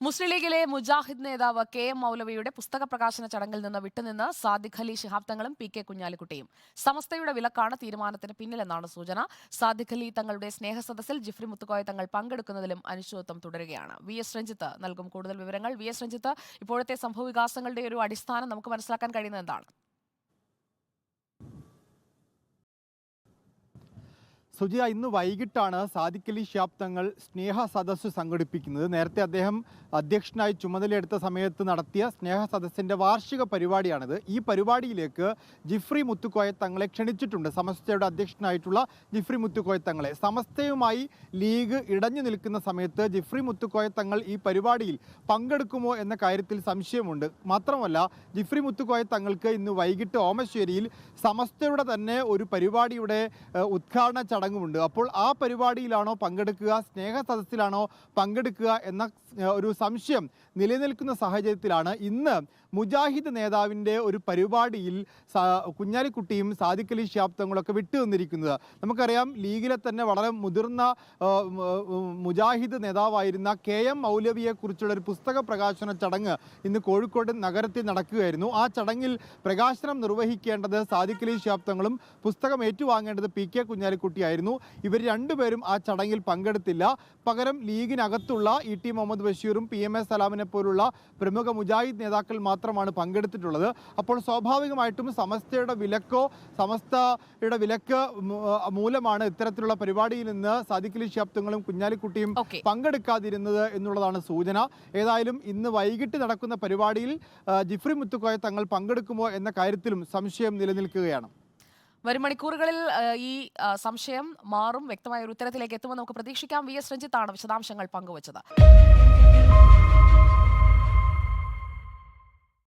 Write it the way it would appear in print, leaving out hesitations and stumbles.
മുസ്ലിം ലീഗിലെ മുജാഹിദ് നേതാവ് KM മൗലവിയുടെ പുസ്തക പ്രകാശന ചടങ്ങിൽ നിന്ന് വിട്ടുനിന്ന് സാദിഖ് അലി ശിഹാബ് തങ്ങളും PK കുഞ്ഞാലിക്കുട്ടിയും. സമസ്തയുടെ വിലക്കാണ് തീരുമാനത്തിന് പിന്നിലെന്നാണ് സൂചന. സാദിഖ് അലി തങ്ങളുടെ സ്നേഹസദസ്സിൽ ജിഫ്രി മുത്തുക്കോയ തങ്ങൾ പങ്കെടുക്കുന്നതിലും അനിശ്ചിതത്വം തുടരുകയാണ്. VS രഞ്ജിത്ത് നൽകും കൂടുതൽ വിവരങ്ങൾ. VS രഞ്ജിത്ത്, ഇപ്പോഴത്തെ സംഭവവികാസങ്ങളുടെ ഒരു അടിസ്ഥാനം നമുക്ക് മനസ്സിലാക്കാൻ കഴിയുന്നത് എന്താണ്? സുജിയ, ഇന്ന് വൈകിട്ടാണ് സാദിഖ് അലി ശിഹാബ് തങ്ങൾ സ്നേഹ സദസ്സ് സംഘടിപ്പിക്കുന്നത്. നേരത്തെ അദ്ദേഹം അധ്യക്ഷനായി ചുമതലയെടുത്ത സമയത്ത് നടത്തിയ സ്നേഹ സദസ്സിൻ്റെ വാർഷിക പരിപാടിയാണിത്. ഈ പരിപാടിയിലേക്ക് ജിഫ്രി മുത്തുക്കോയ തങ്ങളെ ക്ഷണിച്ചിട്ടുണ്ട്. സമസ്തയുടെ അധ്യക്ഷനായിട്ടുള്ള ജിഫ്രി മുത്തുക്കോയ തങ്ങളെ. സമസ്തയുമായി ലീഗ് ഇടഞ്ഞു നിൽക്കുന്ന സമയത്ത് ജിഫ്രി മുത്തുക്കോയ തങ്ങൾ ഈ പരിപാടിയിൽ പങ്കെടുക്കുമോ എന്ന കാര്യത്തിൽ സംശയമുണ്ട്. മാത്രമല്ല, ജിഫ്രി മുത്തുക്കോയ തങ്ങൾക്ക് ഇന്ന് വൈകിട്ട് ഓമശ്ശേരിയിൽ സമസ്തയുടെ തന്നെ ഒരു പരിപാടിയുടെ ഉദ്ഘാടന ചടങ്ങുമുണ്ട്. അപ്പോൾ ആ പരിപാടിയിലാണോ പങ്കെടുക്കുക, സ്നേഹ സദസ്സിലാണോ പങ്കെടുക്കുക എന്ന ഒരു സംശയം നിലനിൽക്കുന്ന സാഹചര്യത്തിലാണ് ഇന്ന് മുജാഹിദ് നേതാവിൻ്റെ ഒരു പരിപാടിയിൽ കുഞ്ഞാലിക്കുട്ടിയും സാദിഖ് അലി ശിഹാബ് തങ്ങളൊക്കെ വിട്ടുനിന്നിരിക്കുന്നത്. നമുക്കറിയാം, ലീഗിലെ തന്നെ വളരെ മുതിർന്ന മുജാഹിദ് നേതാവായിരുന്ന KM മൗലവിയെക്കുറിച്ചുള്ള ഒരു പുസ്തക പ്രകാശന ചടങ്ങ് ഇന്ന് കോഴിക്കോട് നഗരത്തിൽ നടക്കുകയായിരുന്നു. ആ ചടങ്ങിൽ പ്രകാശനം നിർവഹിക്കേണ്ടത് സാദിഖ് അലി ശിഹാബ് തങ്ങളും പുസ്തകം ഏറ്റുവാങ്ങേണ്ടത് PK കുഞ്ഞാലിക്കുട്ടിയായിരുന്നു. ഇവർ രണ്ടുപേരും ആ ചടങ്ങിൽ പങ്കെടുത്തില്ല. പകരം ലീഗിനകത്തുള്ള ET മുഹമ്മദ് ബഷീറും PMA സലാമിനെ പോലുള്ള പ്രമുഖ മുജാഹിദ് നേതാക്കൾ മാത്രമാണ് പങ്കെടുത്തിട്ടുള്ളത്. അപ്പോൾ സ്വാഭാവികമായിട്ടും സമസ്തയുടെ വിലക്ക് മൂലമാണ് ഇത്തരത്തിലുള്ള പരിപാടിയിൽ നിന്ന് സാദിഖ് അലി ശിഹാബ് തങ്ങളും കുഞ്ഞാലിക്കുട്ടിയും പങ്കെടുക്കാതിരുന്നത് എന്നുള്ളതാണ് സൂചന. ഏതായാലും ഇന്ന് വൈകിട്ട് നടക്കുന്ന പരിപാടിയിൽ ജിഫ്രി മുത്തുക്കോയ തങ്ങൾ പങ്കെടുക്കുമോ എന്ന കാര്യത്തിലും സംശയം നിലനിൽക്കുകയാണ്. വരും മണിക്കൂറുകളിൽ ഈ സംശയം മാറും, വ്യക്തമായ ഒരു ഉത്തരത്തിലേക്ക് എത്തുമെന്ന് നമുക്ക് പ്രതീക്ഷിക്കാം. VS രഞ്ജിത്താണ് വിശദാംശങ്ങൾ പങ്കുവച്ചത്.